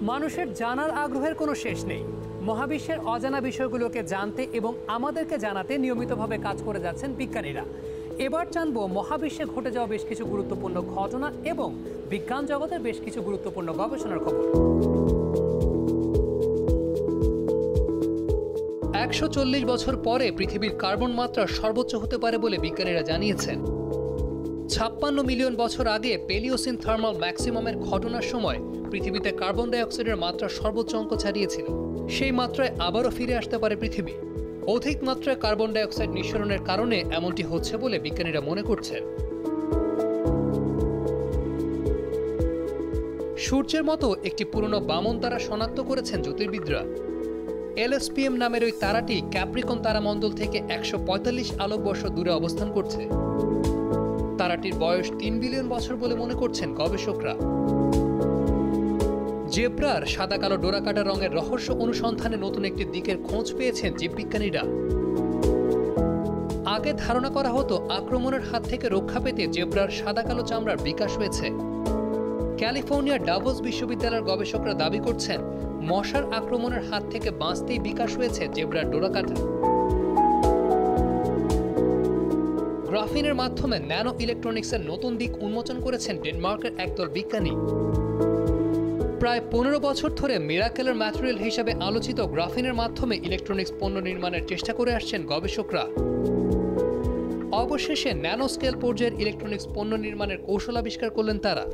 মানুষের জানার আগ্রহের কোনো শেষ নেই। মহাবিশ্বের অজানা বিষয়গুলোকে জানতে এবং আমাদেরকে জানাতে নিয়মিতভাবে কাজ করে যাচ্ছেন বিজ্ঞানীরা। এবার জানবো মহাবিশ্বে ঘটে যাওয়া বেশ কিছু গুরুত্বপূর্ণ ঘটনা এবং বিজ্ঞান জগতের বেশ কিছু গুরুত্বপূর্ণ গবেষণার খবর। 140 বছর পরে পৃথিবীর কার্বন মাত্রা সর্বোচ্চ হতে পারে বলে বিজ্ঞানীরা জানিয়েছেন। 56 মিলিয়ন বছর আগে পেলিওসিন থার্মাল ম্যাক্সিমামের ঘটনার সময় পৃথিবীতে কার্বন ডাই অক্সাইডের মাত্রা সর্বোচ্চ অঙ্ক ছাড়িয়েছিল। সেই মাত্রায় আবারও ফিরে আসতে পারে পৃথিবী। অধিক মাত্রায় কার্বন ডাই অক্সাইড নিঃসরণের কারণে এমনটি হচ্ছে বলে বিজ্ঞানীরা মনে করছেন। সূর্যের মতো একটি পুরনো বামন তারা শনাক্ত করেছেন জ্যোতির্বিদরা। LSPM নামের ওই তারাটি ক্যাপ্রিকন তারামণ্ডল থেকে 145 আলোকবর্ষ দূরে অবস্থান করছে। তারাটির বয়স 3 বিলিয়ন বছর বলে মনে করছেন গবেষকরা। জেব্রার সাদা কালো ডোরাকাটা রঙের রহস্য অনুসন্ধানে নতুন একটি দিকের খোঁজ পেয়েছেন জীববিজ্ঞানীরা। আগে ধারণা করা হতো আক্রমণের হাত থেকে রক্ষা পেতে জেব্রার সাদা কালো চামড়ার বিকাশ হয়েছে। ক্যালিফোর্নিয়ার ডাভোস বিশ্ববিদ্যালয়ের গবেষকরা দাবি করছেন মশার আক্রমণের হাত থেকে বাঁচতেই বিকাশ হয়েছে জেব্রার ডোরাকাটা। গ্রাফিনের মাধ্যমে ন্যানো ইলেকট্রনিক্সের নতুন দিক উন্মোচন করেছেন ডেনমার্কের একদল বিজ্ঞানী। প্রায় 15 বছর ধরে মিরাকেলের ম্যাটেরিয়াল হিসেবে আলোচিত গ্রাফিনের মাধ্যমে ইলেকট্রনিক্স পণ্য নির্মাণের চেষ্টা করে আসছেন গবেষকরা। অবশেষে ন্যানো স্কেল পর্যায়ের ইলেকট্রনিক্স পণ্য নির্মাণের কৌশল আবিষ্কার করলেন তারা।